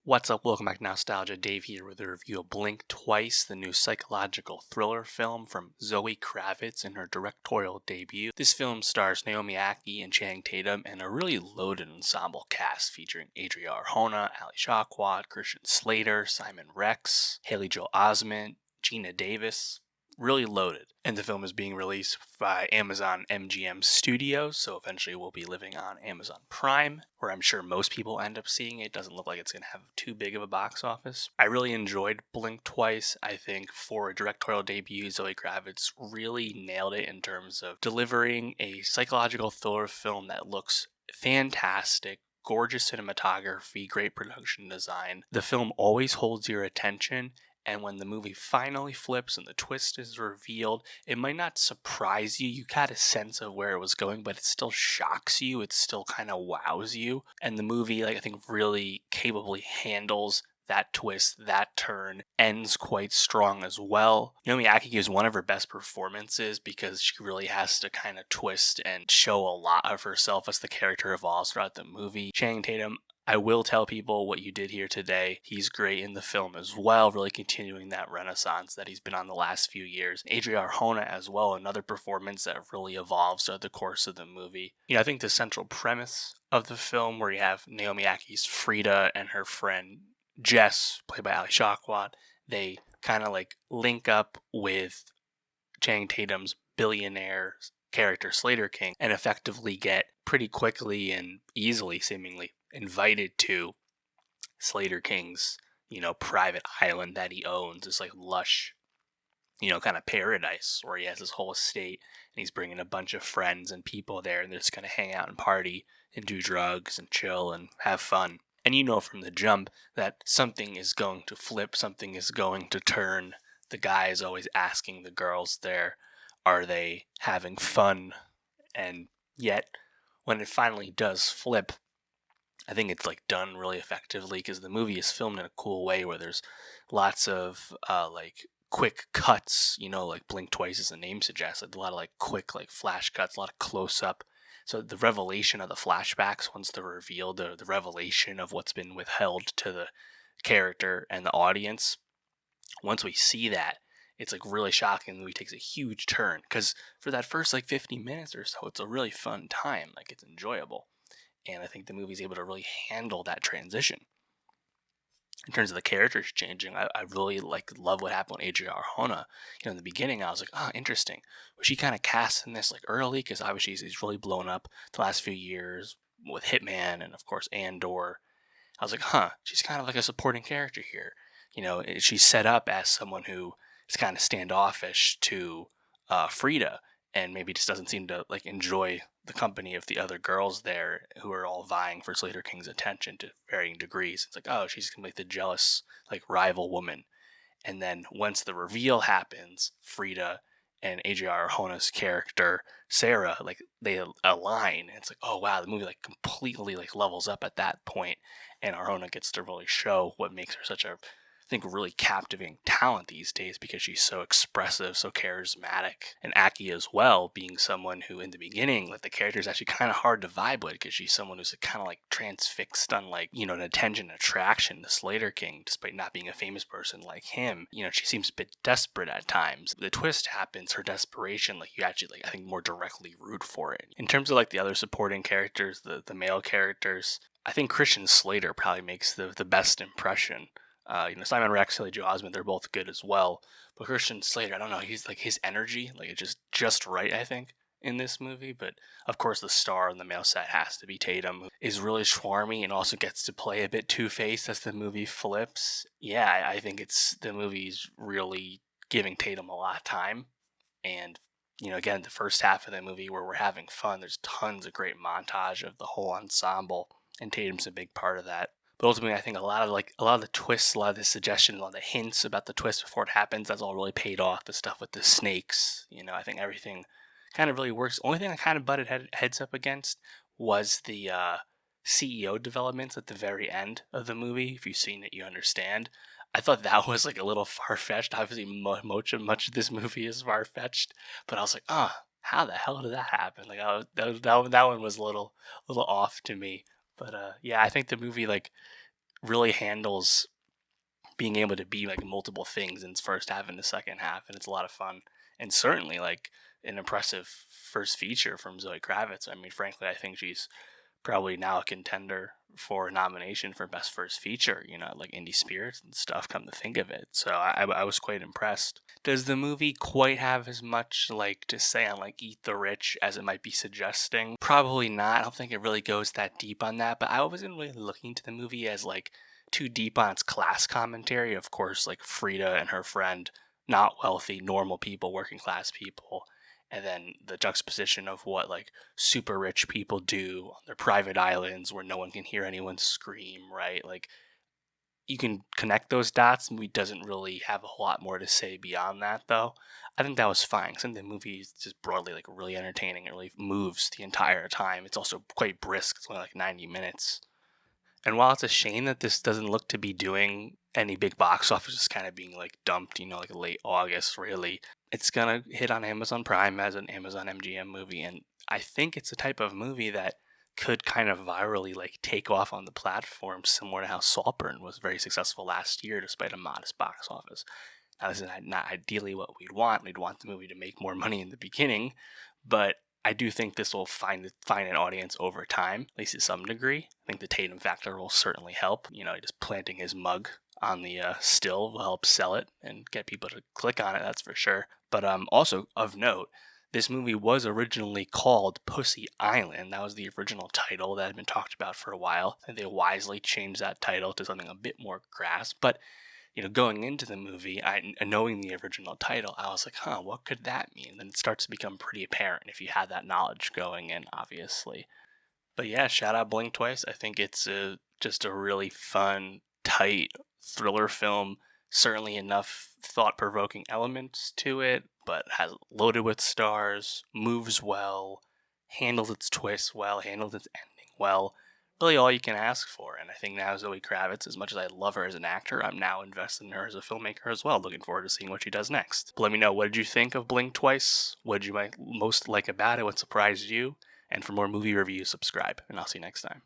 What's up? Welcome back to Nowstalgia. Dave here with a review of Blink Twice, the new psychological thriller film from Zoë Kravitz in her directorial debut. This film stars Naomi, Ackie, and Channing Tatum, and a really loaded ensemble cast featuring Adria Arjona, Ali Shawkat, Christian Slater, Simon Rex, Haley Joel Osment, Gina Davis. Really loaded. And the film is being released by Amazon MGM Studios, so eventually will be living on Amazon Prime, where I'm sure most people end up seeing it. Doesn't look like it's going to have too big of a box office. I really enjoyed Blink Twice. I think for a directorial debut, Zoë Kravitz really nailed it in terms of delivering a psychological thriller film that looks fantastic. Gorgeous cinematography, great production design. The film always holds your attention. And when the movie finally flips and the twist is revealed, it might not surprise you. You got a sense of where it was going, but it still shocks you. It still kind of wows you. And the movie, I think really capably handles that twist, that turn, ends quite strong as well. Naomi Ackie gives one of her best performances because she really has to kind of twist and show a lot of herself as the character evolves throughout the movie. Channing Tatum, I will tell people what you did here today. He's great in the film as well, really continuing that renaissance that he's been on the last few years. Adria Arjona as well, another performance that really evolves throughout the course of the movie. I think the central premise of the film, where you have Naomi Ackie's Frida and her friend Jess, played by Ali Shawkat, they kind of link up with Channing Tatum's billionaire character Slater King and effectively get pretty quickly and easily, seemingly, invited to Slater King's, private island that he owns. This lush, kind of paradise where he has his whole estate and he's bringing a bunch of friends and people there and they're just going to hang out and party and do drugs and chill and have fun. And from the jump that something is going to flip, something is going to turn. The guy is always asking the girls there, are they having fun? And yet, when it finally does flip, I think it's done really effectively because the movie is filmed in a cool way where there's lots of quick cuts, like Blink Twice as the name suggests, a lot of quick flash cuts, a lot of close up. So the revelation of the flashbacks, once they're revealed, the revelation of what's been withheld to the character and the audience, once we see that, it's really shocking. The movie takes a huge turn because for that first 50 minutes or so, it's a really fun time. It's enjoyable. And I think the movie's able to really handle that transition. In terms of the characters changing, I really love what happened with Adria Arjona. In the beginning, I was like, interesting. Was she kind of cast in this early? Because obviously she's really blown up the last few years with Hitman and of course Andor. I was like, she's kind of a supporting character here. She's set up as someone who is kind of standoffish to Frida, and maybe just doesn't seem to enjoy the company of the other girls there who are all vying for Slater King's attention to varying degrees. It's she's gonna be the jealous rival woman. And then once the reveal happens, Frida and Adria Arjona's character Sarah they align. It's oh wow, the movie completely levels up at that point, and Arjona gets to really show what makes her such a really captivating talent these days because she's so expressive, so charismatic. And Ackie as well, being someone who in the beginning, the character is actually kind of hard to vibe with because she's someone who's kind of transfixed on an attention attraction to Slater King, despite not being a famous person like him. She seems a bit desperate at times. The twist happens, her desperation, you actually I think more directly root for it. In terms of the other supporting characters, the male characters, I think Christian Slater probably makes the best impression. Simon Rex, Haley Joel Osment, they're both good as well. But Christian Slater, I don't know, he's his energy, it's just right, I think, in this movie. But of course, the star on the male side has to be Tatum, who is really swarmy and also gets to play a bit two-faced as the movie flips. Yeah, I think the movie's really giving Tatum a lot of time. And, again, the first half of the movie where we're having fun, there's tons of great montage of the whole ensemble, and Tatum's a big part of that. But ultimately, I think a lot of the twists, a lot of the suggestions, a lot of the hints about the twist before it happens, that's all really paid off. The stuff with the snakes, I think everything kind of really works. Only thing I kind of butted heads up against was the CEO developments at the very end of the movie. If you've seen it, you understand. I thought that was a little far-fetched. Obviously, much of this movie is far-fetched, but I was like, how the hell did that happen? That one was a little off to me. But yeah, I think the movie really handles being able to be like multiple things in its first half and the second half, and it's a lot of fun. And certainly like an impressive first feature from Zoe Kravitz. I mean, frankly, I think she's probably now a contender for a nomination for best first feature, like Indie Spirits and stuff, come to think of it. So I was quite impressed. Does the movie quite have as much like to say on like Eat the Rich as it might be suggesting? Probably not. I don't think it really goes that deep on that, but I wasn't really looking to the movie as like too deep on its class commentary. Of course, like Frida and her friend, not wealthy, normal people, working class people, and then the juxtaposition of what like super rich people do on their private islands where no one can hear anyone scream, right? Like you can connect those dots. The movie doesn't really have a whole lot more to say beyond that, though. I think that was fine. I think the movie is just broadly like really entertaining. It really moves the entire time. It's also quite brisk. It's only like 90 minutes. And while it's a shame that this doesn't look to be doing any big box office, just kind of being like dumped, like late August, really, it's gonna hit on Amazon Prime as an Amazon MGM movie. And I think it's a type of movie that could kind of virally like take off on the platform, similar to how Saltburn was very successful last year despite a modest box office. Now, this is not ideally what we'd want. We'd want the movie to make more money in the beginning, but I do think this will find an audience over time, at least to some degree. I think the Tatum factor will certainly help. Just planting his mug on the still will help sell it and get people to click on it, that's for sure. But also, of note, this movie was originally called Pussy Island. That was the original title that had been talked about for a while. I think they wisely changed that title to something a bit more grass. But going into the movie, knowing the original title, I was like, what could that mean? Then it starts to become pretty apparent if you had that knowledge going in, obviously. But yeah, shout out Blink Twice. I think it's just a really fun, tight thriller film. Certainly enough thought-provoking elements to it, but has loaded with stars, moves well, handles its twists well, handles its ending well. Really all you can ask for. And I think now Zoe Kravitz, as much as I love her as an actor, I'm now invested in her as a filmmaker as well. Looking forward to seeing what she does next. But let me know, what did you think of Blink Twice? What did you most like about it? What surprised you? And for more movie reviews, subscribe. And I'll see you next time.